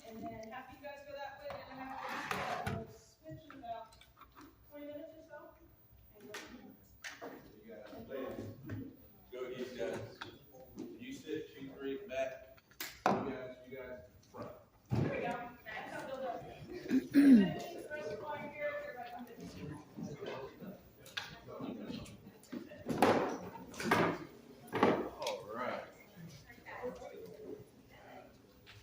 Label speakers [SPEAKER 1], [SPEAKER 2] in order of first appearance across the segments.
[SPEAKER 1] And then after you guys go that way, then we'll switch in about 20 minutes or so. And
[SPEAKER 2] You guys, go easy, guys. You sit, you three back. You guys front.
[SPEAKER 1] here we go. That's how they'll do. And then the rest of while you're here, everybody come to the seat.
[SPEAKER 2] All right.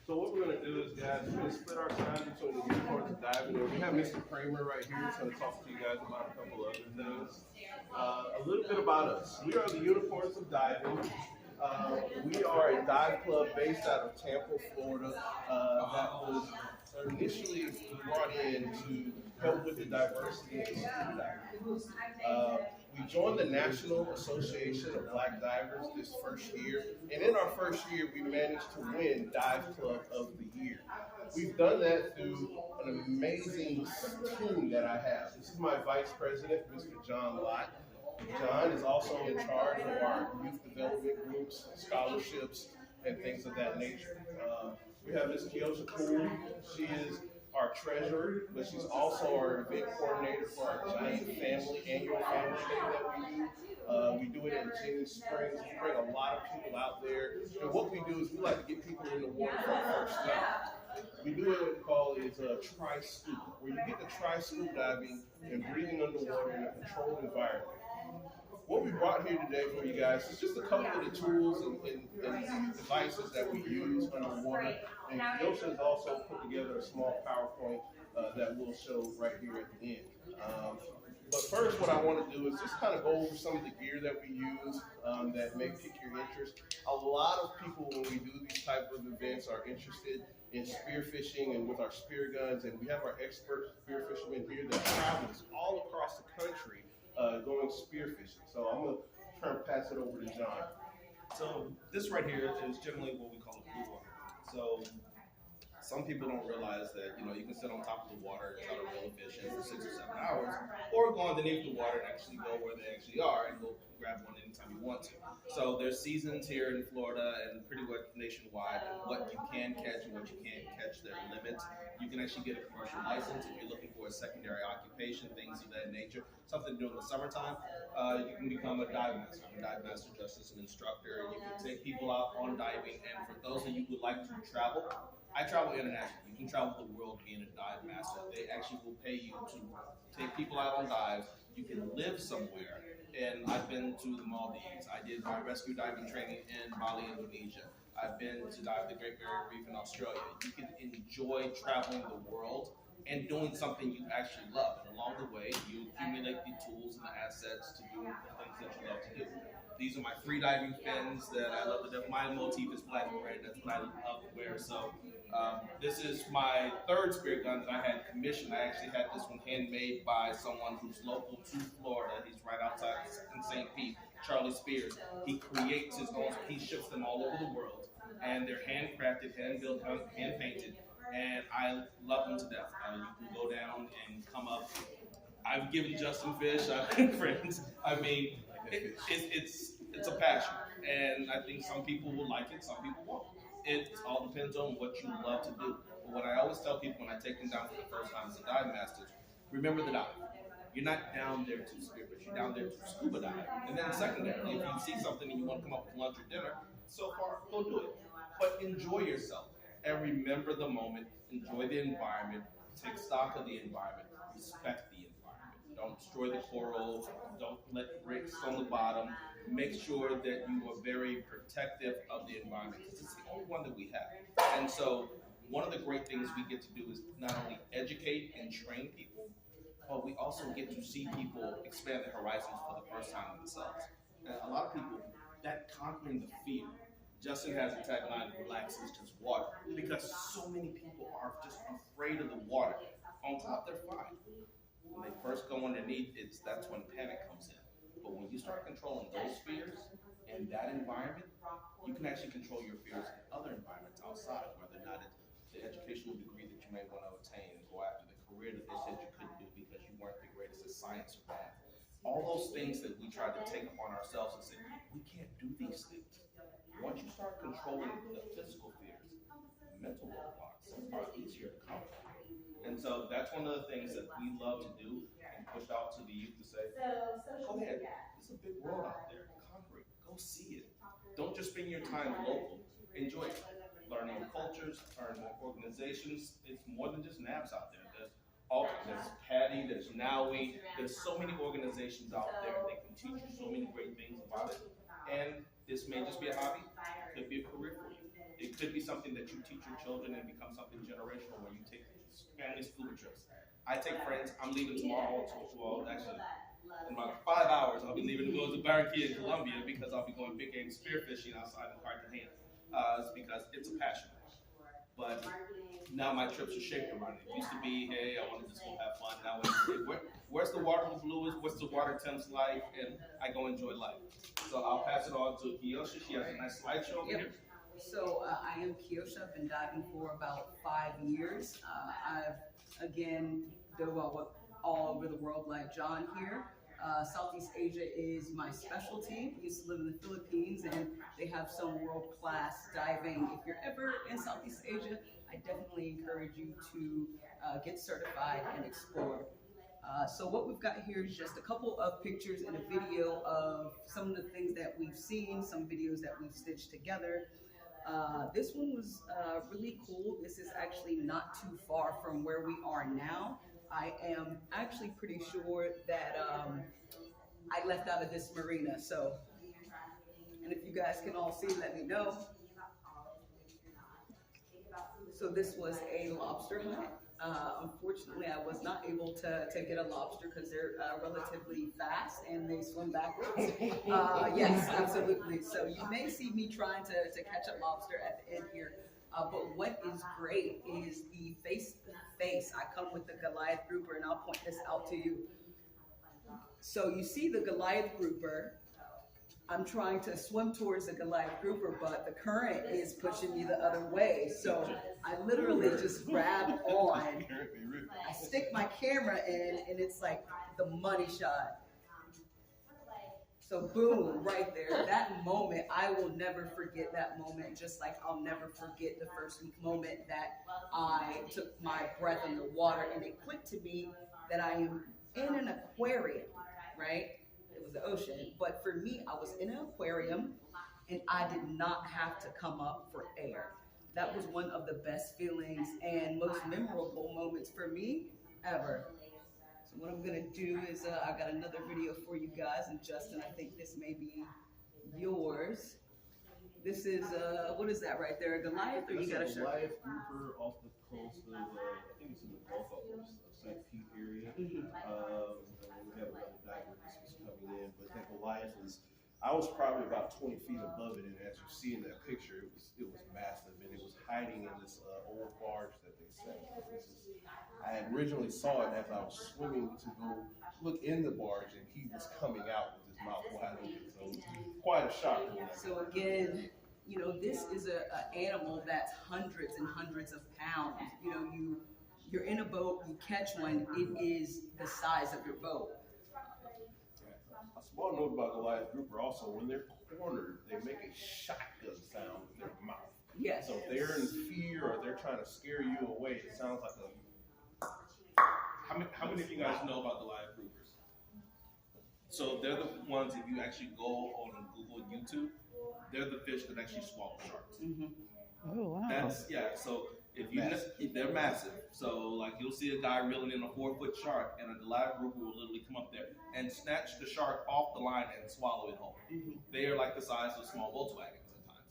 [SPEAKER 2] So what we're going to do is, guys, we're going to split our time between the unicorns and diving. We have Mr. Kramer right here who's going to talk to you guys about a couple other things. A little bit about us. We are the unicorns of diving. We are a dive club based out of Tampa, Florida, that was initially brought in to help with the diversity in scuba diving. We joined the National Association of Black Divers this first year, and in our first year, we managed to win Dive Club of the Year. We've done that through an amazing team that I have. This is my vice president, Mr. John Lott. John is also in charge of our youth development groups, scholarships, and things of that nature. We have Ms. Kiosha Cool. She is our treasurer, but she's also our event coordinator for our giant annual family day that we do. We do it in Jenny Springs. We bring a lot of people out there. And what we do is we like to get people in the water for the first time. We do what we call is a tri-scuba, where you get to try scuba diving and breathing underwater in a controlled environment. What we brought here today for you guys is just a couple of the tools and devices that we use underwater. And Yosha has also put together a small PowerPoint that we'll show right here at the end. But first, what I want to do is just kind of go over some of the gear that we use that may pique your interest. A lot of people, when we do these type of events, are interested in spearfishing and with our spear guns. And we have our expert spearfishermen here that travels all across the country going spearfishing. So I'm going to pass it over to John.
[SPEAKER 3] So this right here is generally what we call a blue water. So some people don't realize that, you can sit on top of the water and try to reel a fish in for 6 or 7 hours, or go underneath the water and actually go where they actually are and go grab one anytime you want to. So there's seasons here in Florida and pretty much nationwide of what you can catch and what you can't catch. There are limits. You can actually get a commercial license if you're looking for a secondary occupation, things of that nature. Something to do in the summertime. You can become a dive master. I'm a dive master just as an instructor. You can take people out on diving, and for those of you who would like to travel, I travel internationally. You can travel the world being a dive master. They actually will pay you to take people out on dives. You can live somewhere. And I've been to the Maldives. I did my rescue diving training in Bali, Indonesia. I've been to dive the Great Barrier Reef in Australia. You can enjoy traveling the world and doing something you actually love. And along the way, you accumulate the tools and the assets to do the things that you love to do. These are my freediving fins that I love to do. My motif is black and red. That's what I love to wear. So this is my third spear gun that I had commissioned. I actually had this one handmade by someone who's local to Florida. He's right outside in St. Pete, Charlie Spears. He creates his own. He ships them all over the world, and they're handcrafted, hand-built, hand-painted. And I love them to death. You can go down and come up. I've given Justin fish. I've been friends. I mean, it's a passion, and I think some people will like it, some people won't. It all depends on what you love to do. But what I always tell people when I take them down for the first time as a dive master, remember the dive. You're not down there to spearfish. You're down there to scuba dive. And then secondarily, if you see something and you want to come up with lunch or dinner, so far, go do it. But enjoy yourself and remember the moment. Enjoy the environment. Take stock of the environment. Respect the environment. Don't destroy the coral. Don't let bricks on the bottom. Make sure that you are very protective of the environment because it's the only one that we have. And so one of the great things we get to do is not only educate and train people, but we also get to see people expand their horizons for the first time themselves. And a lot of people, that conquering the fear. Justin has a tagline, relax is just water, because so many people are just afraid of the water. On top, they're fine. When they first go underneath, that's when panic comes in. But when you start controlling those fears in that environment, you can actually control your fears in other environments outside, whether or not it's the educational degree that you may want to obtain and go after, the career that they said you couldn't do because you weren't the greatest at science or math. All those things that we try to take upon ourselves and say, we can't do these things. Once you start controlling the physical fears, mental roadblocks, are easier to come. And so that's one of the things that we love to do and push out to the youth to say, go ahead, it's a big world out there. Conquer it. Go see it. Don't just spend your time local. Enjoy it. Learn more cultures, learn more organizations. It's more than just NABs out there. There's Patty, there's NAUI, there's so many organizations out there that can teach you so many great things about it. And this may just be a hobby, it could be a career for you. It could be something that you teach your children and become something generational where you take family scuba trips. I take friends, I'm leaving tomorrow, well actually, in about 5 hours, I'll be leaving to go to Barranquilla in Colombia because I'll be going big game spearfishing outside of Cartagena. It's because it's a passion. But now my trips are shaped around it. It used to be, hey, I want to just go have fun. Now it's, where's the water bluest? What's the water temps like? And I go enjoy life. So I'll pass it on to Kiyoshi. She has a nice slideshow over here.
[SPEAKER 4] So I am Kiyoshi. I've been diving for about 5 years. I've, again, dove all over the world like John here. Southeast Asia is my specialty. I used to live in the Philippines, and they have some world-class diving. If you're ever in Southeast Asia, I definitely encourage you to get certified and explore. So what we've got here is just a couple of pictures and a video of some of the things that we've seen, some videos that we've stitched together. This one was really cool. This is actually not too far from where we are now. I am actually pretty sure that I left out of this marina, so, and if you guys can all see, let me know. So this was a lobster hunt. Unfortunately, I was not able to get a lobster because they're relatively fast and they swim backwards. Yes, absolutely. So you may see me trying to catch a lobster at the end here. But what is great is the face-to-face. I come with the Goliath Grouper, and I'll point this out to you. So you see the Goliath Grouper. I'm trying to swim towards the Goliath Grouper, but the current is pushing me the other way. So I literally just grab on. I stick my camera in, and it's like the money shot. So boom, right there, that moment, I will never forget that moment, just like I'll never forget the first moment that I took my breath in the water and it clicked to me that I am in an aquarium, right? It was the ocean, but for me, I was in an aquarium and I did not have to come up for air. That was one of the best feelings and most memorable moments for me ever. What I'm gonna do is, I got another video for you guys, and Justin, I think this may be yours. This is, what is that right there, a Goliath, or you got a shirt?
[SPEAKER 2] Goliath Grouper off the coast of, I think it's in the Gulf of St. Pete area. And we have another diver that's just coming in, but that Goliath was, I was probably about 20 feet above it, and as you see in that picture, it was massive, and it was hiding in this old barge that they set. I originally saw it as I was swimming to go look in the barge, and he was coming out with his mouth wide open. So quite a shock.
[SPEAKER 4] So again, you know, this is an animal that's hundreds and hundreds of pounds. You know, you're in a boat, you catch one, it is the size of your boat.
[SPEAKER 2] A small note about Goliath Grouper also, when they're cornered, they make a shotgun sound with their mouth.
[SPEAKER 4] Yes.
[SPEAKER 2] So if they're in fear or they're trying to scare you away, it sounds like a...
[SPEAKER 3] How many of you guys know about Goliath Groupers? So they're the ones, if you actually go on Google, YouTube, they're the fish that actually swallow sharks.
[SPEAKER 5] Oh, wow.
[SPEAKER 3] That's, yeah, so if they're massive. So like you'll see a guy reeling in a 4-foot shark, and a Goliath Grouper will literally come up there and snatch the shark off the line and swallow it whole. They are like the size of small Volkswagens at times.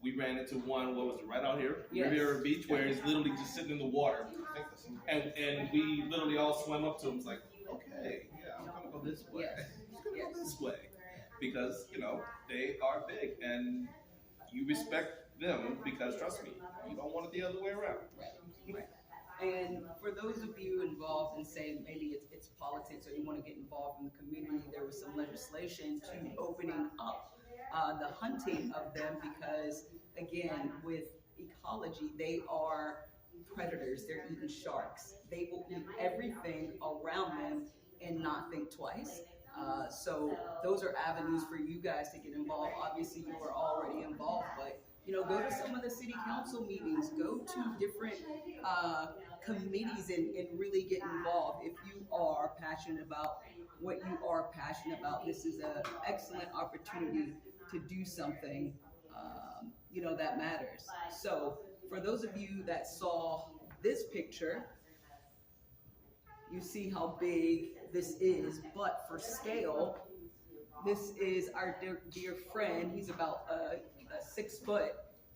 [SPEAKER 3] We ran into one, what was it, right out here?
[SPEAKER 4] Yes.
[SPEAKER 3] Riviera Beach, where he's literally just sitting in the water. And we literally all swam up to him. It's like, okay, yeah, I'm gonna go this way.
[SPEAKER 4] Yes.
[SPEAKER 3] I'm gonna go this way. Because, you know, they are big and you respect them because, trust me, you don't want it the other way around.
[SPEAKER 4] Right. And for those of you involved in, say, maybe it's politics or you want to get involved in the community, there was some legislation to opening up the hunting of them because, again, with ecology, they are predators. They're eating sharks. They will eat everything around them and not think twice. So those are avenues for you guys to get involved. Obviously, you are already involved, but go to some of the city council meetings, go to different committees and really get involved. If you are passionate about what you are passionate about, this is an excellent opportunity to do something, that matters. So for those of you that saw this picture, you see how big this is, but for scale, this is our dear friend. He's about 6 foot.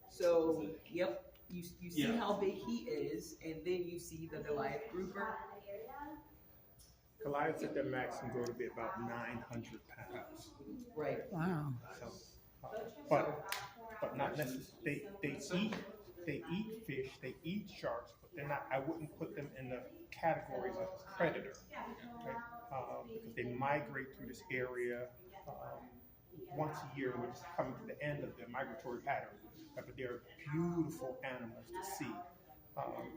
[SPEAKER 4] So, yep, you see how big he is, and then you see the Goliath Grouper.
[SPEAKER 5] Goliaths at their max can grow to be about 900 pounds.
[SPEAKER 4] Right.
[SPEAKER 6] Wow.
[SPEAKER 5] So, but not necessarily. They eat fish, they eat sharks, but they're not. I wouldn't put them in the categories of predator, right? Because they migrate through this area once a year, which is coming to the end of their migratory pattern. But they're beautiful animals to see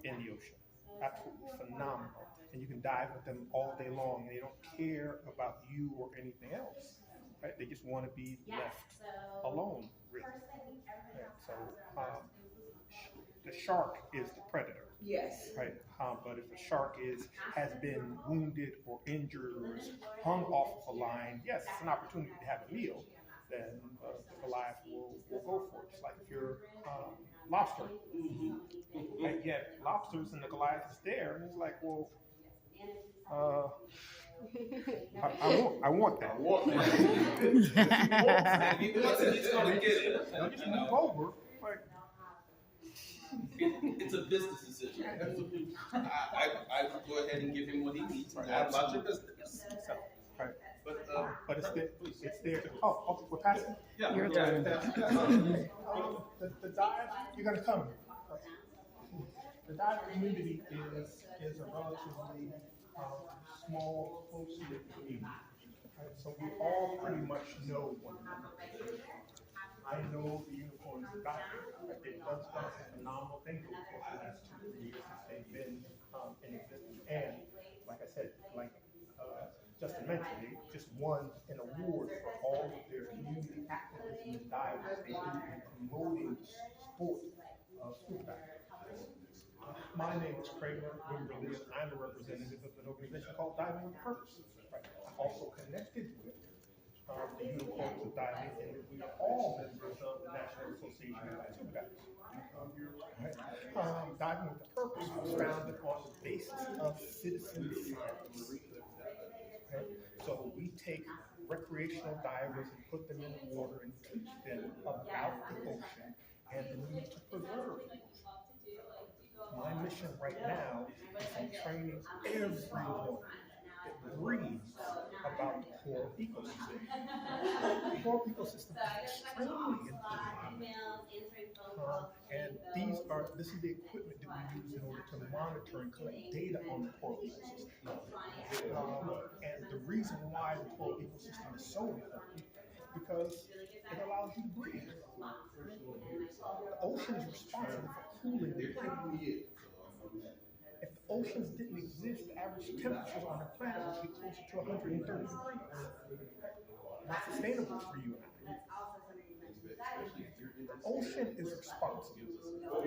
[SPEAKER 5] in the ocean. Absolutely phenomenal. And you can dive with them all day long. They don't care about you or anything else. Right? They just want to be left alone, really. Right? So the shark is the predator.
[SPEAKER 4] Yes.
[SPEAKER 5] Right. But if a shark has been wounded or injured or is hung off of a line, yes, it's an opportunity to have a meal. Then the Goliath will go for it. Just like if you're lobster, right? Yeah, lobsters and the Goliath is there, and it's like, well, I want that.
[SPEAKER 3] I want that. If he wants it, he's gonna get it.
[SPEAKER 5] Don't just move over. Like,
[SPEAKER 3] It's a business decision. I would go ahead and give him what he needs. Go about your business.
[SPEAKER 5] so, right. But it's there. Oh, we're passing.
[SPEAKER 3] Yeah.
[SPEAKER 6] Your
[SPEAKER 3] yeah.
[SPEAKER 6] turn.
[SPEAKER 5] The dive, you're gonna come. The dive community is a relatively small, close-knit community. Right? So we all pretty much know one another. I know the unicorns are diving. Right? They've done some phenomenal things over the last 2 or 3 years since they've been in existence. And like I said, Justin mentioned, they just won an award for all of their community activism and divers they do in promoting the sport of scuba diving. My name is Kramer Wimberly, and I'm a representative of an organization called Diving with Purpose. Right? I'm also connected with the Unicorns of Diving, and we are all members of the National Association of Scuba Divers. Right? Diving with Purpose was founded on the basis of citizen science. Right? So we take recreational divers and put them in the water and teach them about the ocean and the need to preserve the ocean. My mission right now is I'm training everyone that breathes about the coral ecosystem. The coral ecosystem is extremely important. And this is the equipment that we use in order to monitor and collect data on the coral ecosystem. And the reason why the coral ecosystem is so important is because it allows you to breathe. The ocean is responsible for cooling the planet. If the oceans didn't exist, the average temperatures on the planet would be closer to 130 degrees. Not sustainable for you and I. The ocean is responsible,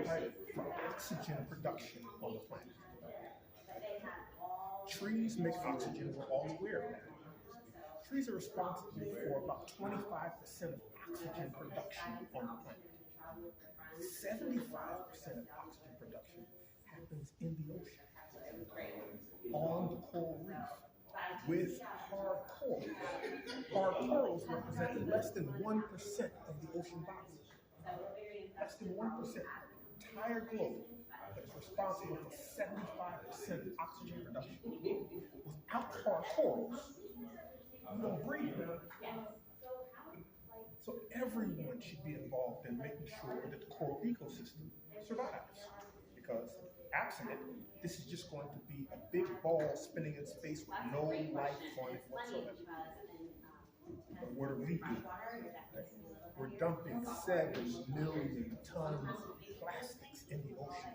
[SPEAKER 5] right, for oxygen production on the planet. Trees make oxygen, we're all aware of that. Trees are responsible for about 25% of oxygen production on the planet. 75% of oxygen production happens in the ocean, on the coral reef, with hard corals. Hard corals represent less than 1% of the ocean bottom. Less than 1% of the entire globe that is responsible for 75% of oxygen production. Without hard corals, you don't breathe. So everyone should be involved in making sure that the coral ecosystem survives. Because absent it, this is just going to be a big ball spinning in space with no life on it whatsoever. But what are we doing? We're dumping 7 million tons of plastics in the ocean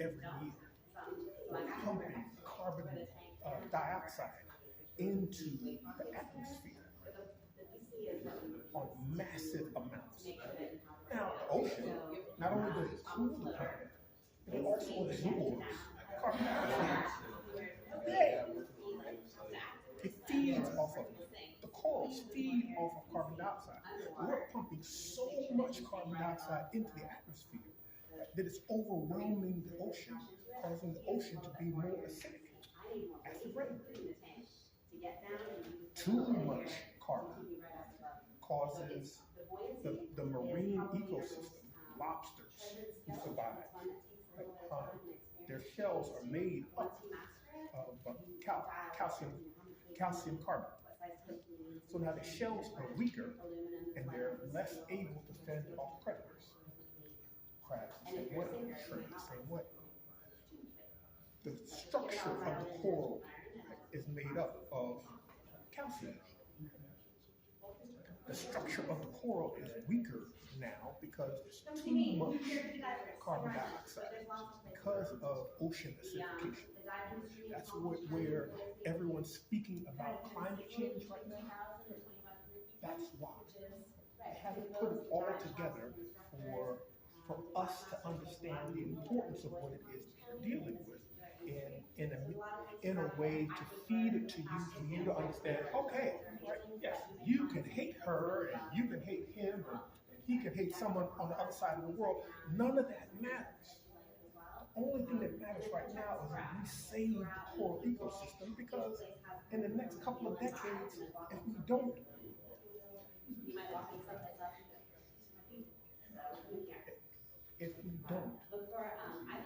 [SPEAKER 5] every year. We're pumping carbon dioxide into the atmosphere on massive amounts. Now, the ocean not only does it cool the planet, it also absorbs carbon dioxide. Yeah. It feeds off of it. The corals feed off of carbon dioxide. We're pumping so much carbon dioxide into the atmosphere that it's overwhelming the ocean, causing the ocean to be more acidic. Acid rain. Too much carbon causes the marine ecosystem, lobsters who survive. Their shells are made up of calcium carbonate. So now the shells are weaker and they're less able to fend off predators. Crabs the same way, shrimp the same way. The structure of the coral is made up of calcium. The structure of the coral is weaker now because there's too much carbon dioxide because of ocean acidification. That's where everyone's speaking about climate change right now. That's why. They haven't put it all together for us to understand the importance of what it is we're dealing with in a way to feed it to you for you to understand, okay, right, yes, you can hate her and you can hate him and he can hate someone on the other side of the world. None of that matters. The only thing that matters right now is that we save the coral ecosystem, because in the next couple of decades, if we don't,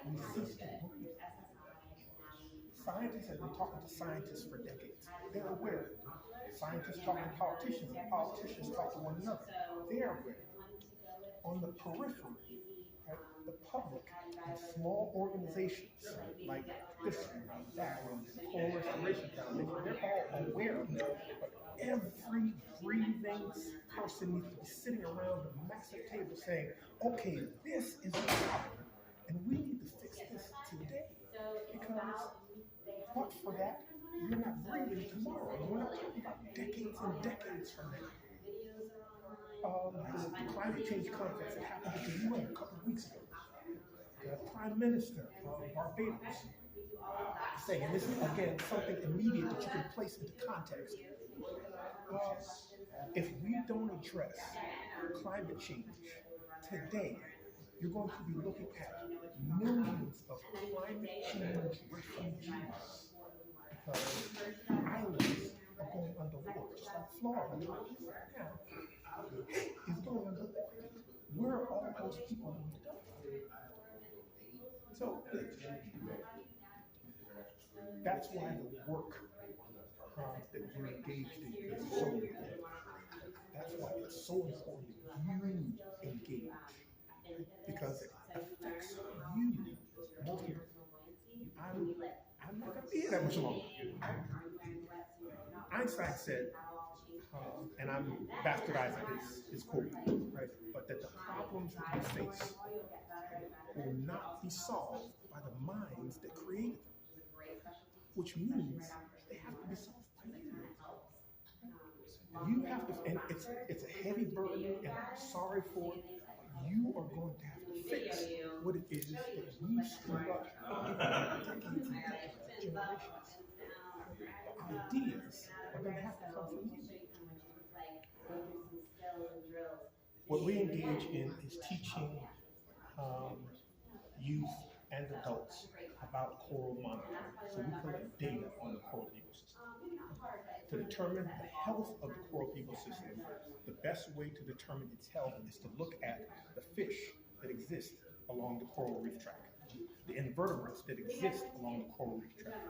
[SPEAKER 5] we cease to breathe. Scientists have been talking to scientists for decades. They're aware. Scientists talk to politicians, and politicians talk to one another. They're aware. On the periphery, right, the public and small organizations like this one, that one, the Coral Restoration Foundation, they're all aware of it. But every breathing person needs to be sitting around a massive table saying, okay, this is the problem, and we need to fix this today. Because but for that, we're not breathing tomorrow. We're not talking about decades and decades from now. The climate change conference that happened at the UN a couple of weeks ago. The Prime Minister of Barbados saying, and this is again something immediate that you can place into context. If we don't address climate change today, you're going to be looking at millions of climate change refugees. Because islands are going underwater, just like Florida now is going underwater. Where are all those people going to go? So that's why the work that we're engaged in is so important. That's why it's so important that you engage, because it affects you. Most people, I'm not going to be here that much longer. Einstein said, and I'm bastardizing his quote, right? But that the problems that we face will not be solved by the minds that created them, which means they have to be solved by you. You have to, and it's a heavy burden, and I'm sorry for it. You are going to have to fix what it is that we screwed up decades and generations. The ideas are going to have to come from you. What we engage in is teaching youth and adults about coral monitoring. So we collect data on the coral ecosystem. To determine the health of the coral ecosystem, the best way to determine its health is to look at the fish that exist along the coral reef tract, the invertebrates that exist along the coral reef tract,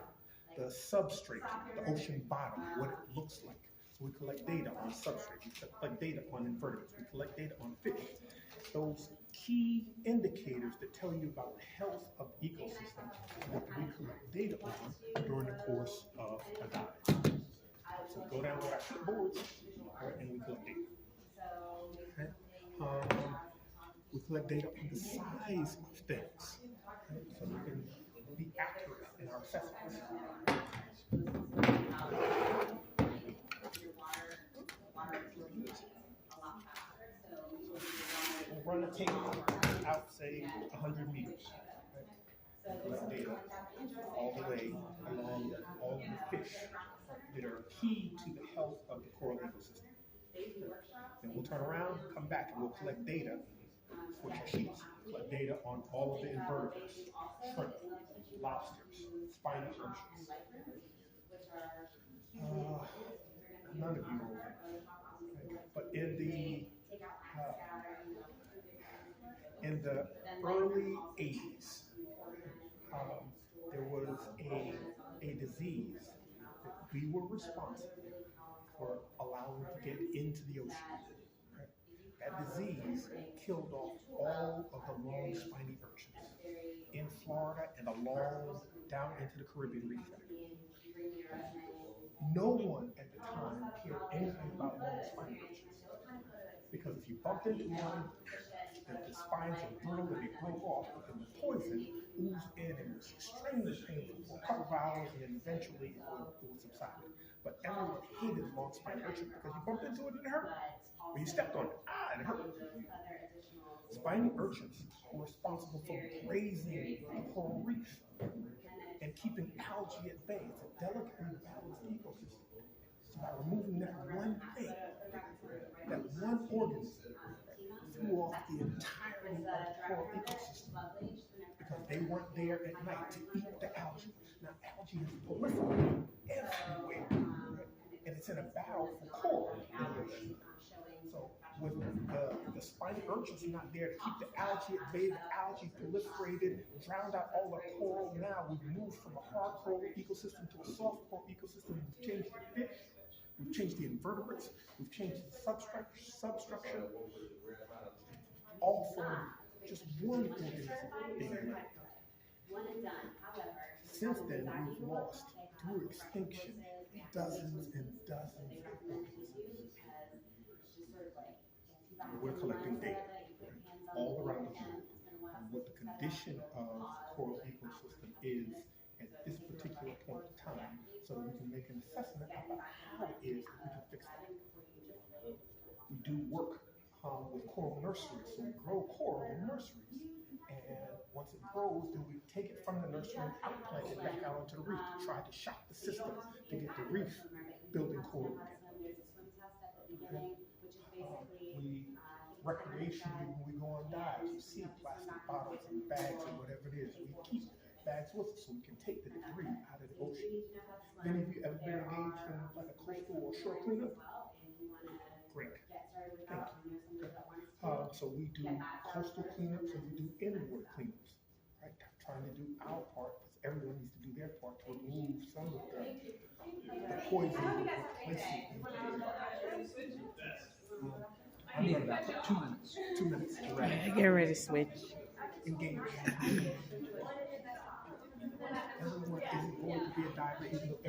[SPEAKER 5] the substrate, the ocean bottom, what it looks like. So we collect data on substrate, we collect data on invertebrates, we collect data on fish. Those key indicators that tell you about the health of the ecosystem is what we collect data on during the course of a dive. So we go down to our shipboards, and we collect data. Okay? We collect data on the size of things, right? So we can be accurate in our assessments. All run a tape out, say, 100 meters. Right? Collect data all the way along all of the fish that are key to the health of the coral ecosystem. Then we'll turn around, come back, and we'll collect data for your sheets. Collect data on all of the invertebrates, shrimp, lobsters, spiny urchins. None of you know that. But in the early 80s, there was a disease that we were responsible for allowing to get into the ocean. Right? That disease killed off all of the long spiny urchins in Florida and along down into the Caribbean reef. No one at the time cared anything about long spiny urchins, because if you bumped into one, the spines are brittle and they broke off, and the poison oozed in and it was extremely painful for a couple of hours, and then eventually it would subside. But everyone hated long spiny urchin because you bumped into it and it hurt. Or you stepped on it, and it hurt. Spiny urchins were responsible for grazing the coral reef and keeping algae at bay. It's a delicately balanced ecosystem. So by removing that one thing, that one organism, threw off the entirety of the coral ecosystem because they weren't there at night to eat the algae. Now, algae is proliferating everywhere, right? And it's in a battle for coral in the ocean. So when the spiny urchins are not there to keep the algae at bay, the algae proliferated, drowned out all the coral. Now we've moved from a hard coral ecosystem to a soft coral ecosystem. We've changed the fish, we've changed the invertebrates, we've changed the substructure, all from just one organism being left. Since then, we've lost, through extinction, dozens and dozens of organisms. We're collecting data all around the world on what the condition of the coral ecosystem is at this particular point in time, so that we can make an assessment about how it is that we can fix that. We do work with coral nurseries, so we grow coral in nurseries, and once it grows, then we take it from the nursery and outplant it back out into the reef to try to shock the system to get the reef building coral again. Recreationally, when we go on dives, we see plastic bottles and bags and whatever it is. We keep bags with us so we can take the debris out of the ocean. Any of you ever been engaged in like a coastal or shore cleanup? Great. Thank you. So we do coastal cleanups and we do inward cleanups, right? Trying to do our part, because everyone needs to do their part to remove some of the poison and replace it in the environment. I need about 2 minutes. 2 minutes to wrap.
[SPEAKER 6] Get ready to switch.
[SPEAKER 5] Engage. Everyone isn't going to be a diver, even though